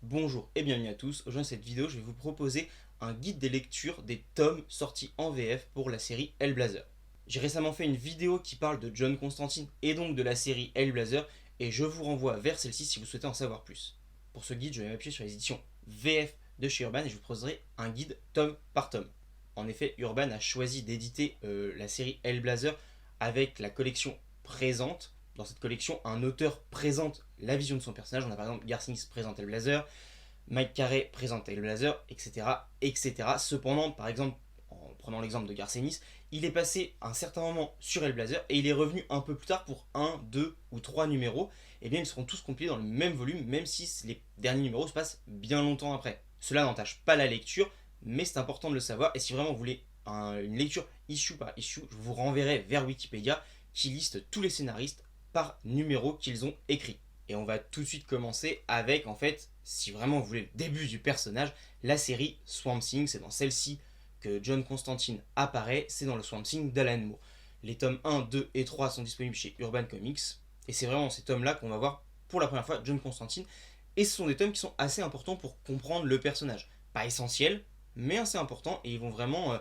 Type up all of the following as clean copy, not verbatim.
Bonjour et bienvenue à tous. Aujourd'hui dans cette vidéo, je vais vous proposer un guide des lectures des tomes sortis en VF pour la série Hellblazer. J'ai récemment fait une vidéo qui parle de John Constantine et donc de la série Hellblazer et je vous renvoie vers celle-ci si vous souhaitez en savoir plus. Pour ce guide, je vais m'appuyer sur les éditions VF de chez Urban et je vous proposerai un guide tome par tome. En effet, Urban a choisi d'éditer la série Hellblazer avec la collection présente. Dans cette collection, un auteur présente la vision de son personnage. On a par exemple Garcinis présente Hellblazer, Mike Carey présente Hellblazer, etc., etc. Cependant, par exemple, en prenant l'exemple de Garcenis, il est passé un certain moment sur Hellblazer et il est revenu un peu plus tard pour un, deux ou trois numéros. Et bien ils seront tous compilés dans le même volume, même si les derniers numéros se passent bien longtemps après. Cela n'entache pas la lecture, mais c'est important de le savoir. Et si vraiment vous voulez une lecture issue par issue, je vous renverrai vers Wikipédia qui liste tous les scénaristes par numéro qu'ils ont écrit. Et on va tout de suite commencer avec, en fait, si vraiment vous voulez le début du personnage, la série Swamp Thing. C'est dans celle-ci que John Constantine apparaît, c'est dans le Swamp Thing d'Alan Moore. Les tomes 1, 2 et 3 sont disponibles chez Urban Comics. Et c'est vraiment dans ces tomes-là qu'on va voir pour la première fois John Constantine. Et ce sont des tomes qui sont assez importants pour comprendre le personnage. Pas essentiel, mais assez important. Et ils vont vraiment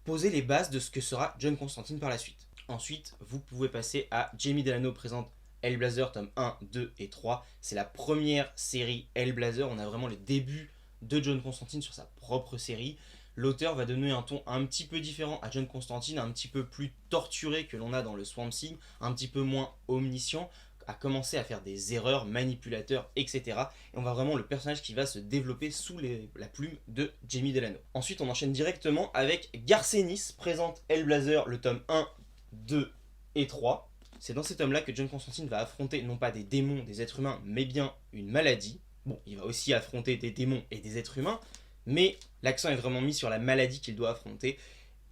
poser les bases de ce que sera John Constantine par la suite. Ensuite, vous pouvez passer à Jamie Delano présente Hellblazer, tome 1, 2 et 3. C'est la première série Hellblazer. On a vraiment les débuts de John Constantine sur sa propre série. L'auteur va donner un ton un petit peu différent à John Constantine, un petit peu plus torturé que l'on a dans le Swamp Thing, un petit peu moins omniscient, a commencé à faire des erreurs, manipulateur, etc. Et on va vraiment le personnage qui va se développer sous la plume de Jamie Delano. Ensuite, on enchaîne directement avec Garcenis, présente Hellblazer, le tome 1, 2 et 3. C'est dans ces tomes-là que John Constantine va affronter non pas des démons, des êtres humains, mais bien une maladie. Bon, il va aussi affronter des démons et des êtres humains, mais l'accent est vraiment mis sur la maladie qu'il doit affronter.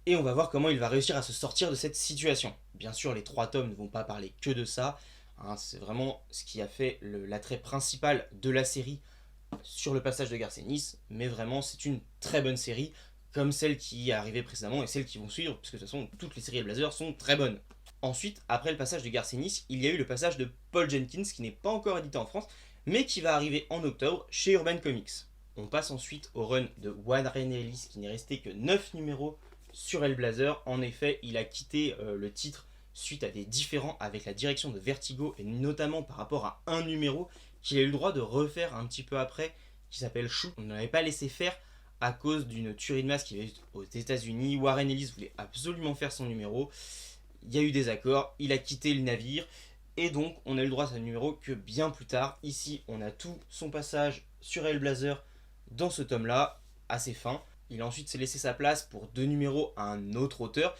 Et on va voir comment il va réussir à se sortir de cette situation. Bien sûr, les trois tomes ne vont pas parler que de ça. Hein, c'est vraiment ce qui a fait l'attrait principal de la série sur le passage de Garcenis. Mais vraiment, c'est une très bonne série, comme celle qui est arrivée précédemment et celles qui vont suivre, puisque de toute façon, toutes les séries Hellblazer sont très bonnes. Ensuite, après le passage de Garcenis, il y a eu le passage de Paul Jenkins, qui n'est pas encore édité en France, mais qui va arriver en octobre chez Urban Comics. On passe ensuite au run de Warren Ellis, qui n'est resté que 9 numéros sur Hellblazer. En effet, il a quitté le titre suite à des différends avec la direction de Vertigo, et notamment par rapport à un numéro qu'il a eu le droit de refaire un petit peu après, qui s'appelle Shoot. On ne l'avait pas laissé faire à cause d'une tuerie de masse qui avait eu aux États-Unis. Warren Ellis voulait absolument faire son numéro. Il y a eu des accords, il a quitté le navire, et donc on a eu le droit à ce numéro que bien plus tard. Ici, on a tout son passage sur Hellblazer dans ce tome-là, assez fin. Il a ensuite laissé sa place pour deux numéros à un autre auteur,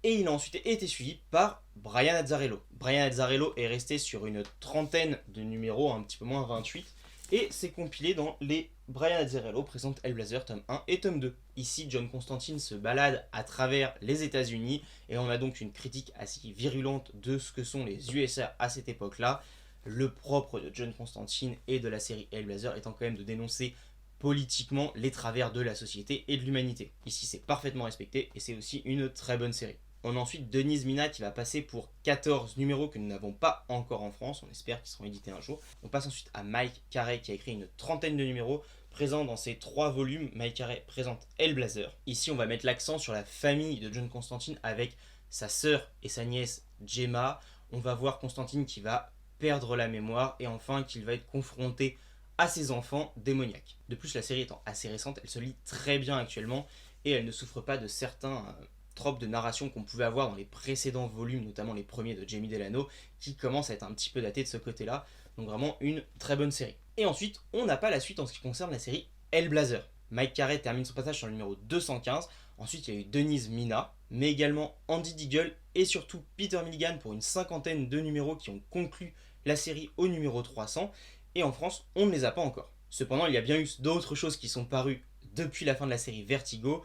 et il a ensuite été suivi par Brian Azzarello. Brian Azzarello est resté sur une trentaine de numéros, un petit peu moins 28, et c'est compilé dans les Brian Azzarello présente Hellblazer tome 1 et tome 2. Ici, John Constantine se balade à travers les États-Unis et on a donc une critique assez virulente de ce que sont les USA à cette époque-là. Le propre de John Constantine et de la série Hellblazer étant quand même de dénoncer politiquement les travers de la société et de l'humanité. Ici, c'est parfaitement respecté et c'est aussi une très bonne série. On a ensuite Denise Mina qui va passer pour 14 numéros que nous n'avons pas encore en France. On espère qu'ils seront édités un jour. On passe ensuite à Mike Carey qui a écrit une trentaine de numéros présents dans ces 3 volumes. Mike Carey présente Hellblazer. Ici, on va mettre l'accent sur la famille de John Constantine avec sa sœur et sa nièce Gemma. On va voir Constantine qui va perdre la mémoire et enfin qu'il va être confronté à ses enfants démoniaques. De plus, la série étant assez récente, elle se lit très bien actuellement et elle ne souffre pas de certains tropes de narration qu'on pouvait avoir dans les précédents volumes, notamment les premiers de Jamie Delano, qui commencent à être un petit peu datés de ce côté-là. Donc vraiment une très bonne série. Et ensuite, on n'a pas la suite en ce qui concerne la série Hellblazer. Mike Carey termine son passage sur le numéro 215. Ensuite, il y a eu Denise Mina, mais également Andy Deagle et surtout Peter Milligan pour une cinquantaine de numéros qui ont conclu la série au numéro 300. Et en France, on ne les a pas encore. Cependant, il y a bien eu d'autres choses qui sont parues depuis la fin de la série Vertigo,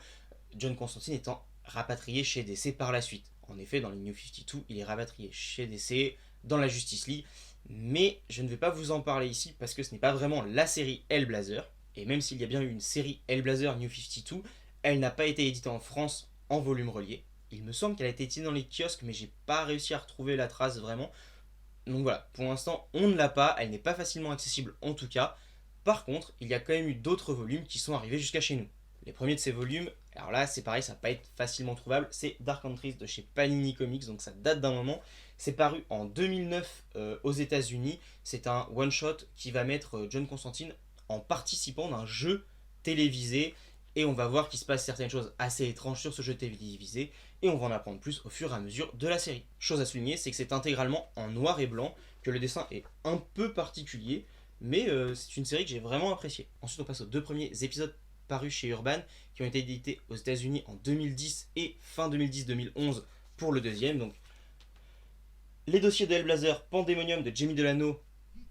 John Constantine étant rapatrié chez DC par la suite. En effet, dans les New 52, il est rapatrié chez DC, dans la Justice League, mais je ne vais pas vous en parler ici parce que ce n'est pas vraiment la série Hellblazer, et même s'il y a bien eu une série Hellblazer New 52, elle n'a pas été éditée en France en volume relié. Il me semble qu'elle a été éditée dans les kiosques, mais j'ai pas réussi à retrouver la trace vraiment. Donc voilà, pour l'instant, on ne l'a pas, elle n'est pas facilement accessible en tout cas, Par contre, il y a quand même eu d'autres volumes qui sont arrivés jusqu'à chez nous. Les premiers de ces volumes, alors là c'est pareil, ça va pas être facilement trouvable, c'est Dark Entries de chez Panini Comics, donc ça date d'un moment. C'est paru en 2009 aux États-Unis. C'est un one-shot qui va mettre John Constantine en participant d'un jeu télévisé. Et on va voir qu'il se passe certaines choses assez étranges sur ce jeu télévisé. Et on va en apprendre plus au fur et à mesure de la série. Chose à souligner, c'est que c'est intégralement en noir et blanc, que le dessin est un peu particulier, mais c'est une série que j'ai vraiment appréciée. Ensuite, on passe aux deux premiers épisodes parus chez Urban, qui ont été édités aux États-Unis en 2010 et fin 2010-2011 pour le deuxième. Donc, les dossiers de Hellblazer Pandemonium de Jamie Delano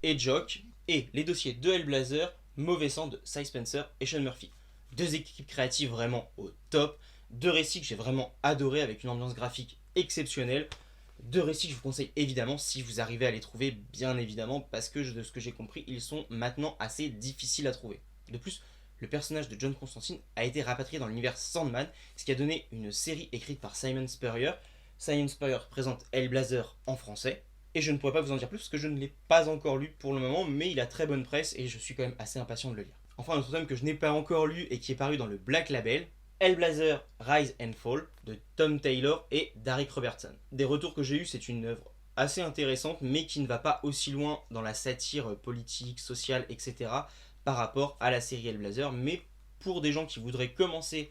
et Jock, et les dossiers de Hellblazer Mauvais Sang de Cy Spencer et Sean Murphy. Deux équipes créatives vraiment au top, deux récits que j'ai vraiment adoré avec une ambiance graphique exceptionnelle. Deux récits que je vous conseille évidemment si vous arrivez à les trouver, bien évidemment, parce que de ce que j'ai compris, ils sont maintenant assez difficiles à trouver. De plus, le personnage de John Constantine a été rapatrié dans l'univers Sandman, ce qui a donné une série écrite par Simon Spurrier. Simon Spurrier présente Hellblazer en français, et je ne pourrais pas vous en dire plus parce que je ne l'ai pas encore lu pour le moment, mais il a très bonne presse et je suis quand même assez impatient de le lire. Enfin, un autre tome que je n'ai pas encore lu et qui est paru dans le Black Label, Hellblazer Rise and Fall de Tom Taylor et Darick Robertson. Des retours que j'ai eus, c'est une œuvre assez intéressante, mais qui ne va pas aussi loin dans la satire politique, sociale, etc. par rapport à la série Hellblazer, mais pour des gens qui voudraient commencer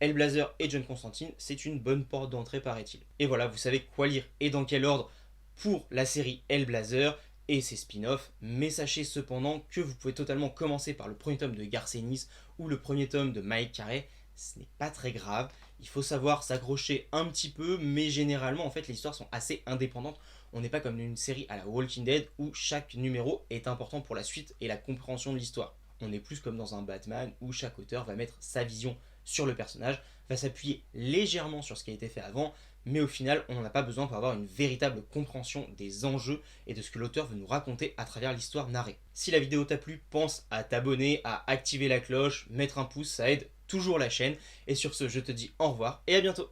Hellblazer et John Constantine, c'est une bonne porte d'entrée, paraît-il. Et voilà, vous savez quoi lire et dans quel ordre pour la série Hellblazer et ses spin-offs, mais sachez cependant que vous pouvez totalement commencer par le premier tome de Garcenis ou le premier tome de Mike Carey. Ce n'est pas très grave, il faut savoir s'accrocher un petit peu, mais généralement en fait les histoires sont assez indépendantes. On n'est pas comme une série à la Walking Dead où chaque numéro est important pour la suite et la compréhension de l'histoire. On est plus comme dans un Batman où chaque auteur va mettre sa vision sur le personnage, va s'appuyer légèrement sur ce qui a été fait avant, mais au final on n'en a pas besoin pour avoir une véritable compréhension des enjeux et de ce que l'auteur veut nous raconter à travers l'histoire narrée. Si la vidéo t'a plu, pense à t'abonner, à activer la cloche, mettre un pouce, ça aide toujours la chaîne. Et sur ce, je te dis au revoir et à bientôt.